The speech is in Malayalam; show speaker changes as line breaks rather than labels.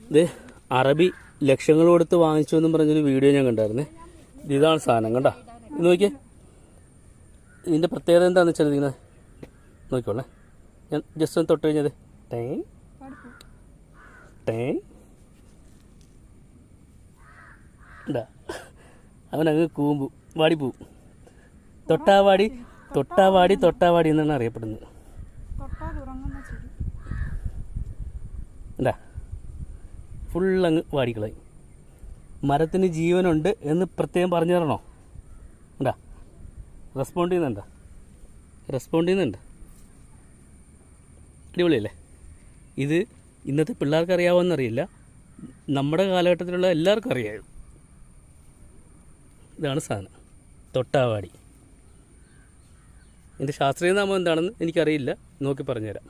ഇത് അറബി ലക്ഷങ്ങൾ കൊടുത്ത് വാങ്ങിച്ചു എന്നും പറഞ്ഞൊരു വീഡിയോ ഞാൻ കണ്ടായിരുന്നേ. ഇതാണ് സാധനം കണ്ട. ഇത് നോക്കിയേ, ഇതിൻ്റെ പ്രത്യേകത എന്താണെന്ന് വെച്ചാൽ ഇങ്ങനെ നോക്കിക്കോളേ. ഞാൻ ജസ്റ്റ് ഒന്ന് തൊട്ട് കഴിഞ്ഞത് ടേ ടേ ഉണ്ടാ അവനങ്ങ് കൂമ്പു വാടിപ്പോവും. തൊട്ടാവാടി തൊട്ടാവാടി തൊട്ടാവാടി എന്നാണ് അറിയപ്പെടുന്നത്. ഉണ്ടാ ഫുള്ളങ്ങ് വാടിക്കളായി. മരത്തിന് ജീവനുണ്ട് എന്ന് പ്രത്യേകം പറഞ്ഞു തരണോ? ഉണ്ടാ റെസ്പോണ്ട് ചെയ്യുന്നുണ്ട്. അടിപൊളിയല്ലേ? ഇത് ഇന്നത്തെ പിള്ളേർക്ക് അറിയാവുമെന്നറിയില്ല, നമ്മുടെ കാലഘട്ടത്തിലുള്ള എല്ലാവർക്കും അറിയാം. ഇതാണ് സാധനം തൊട്ടാവാടി. ഇതിൻ്റെ ശാസ്ത്രീയ നാമം എന്താണെന്ന് എനിക്കറിയില്ല, നോക്കി പറഞ്ഞുതരാം.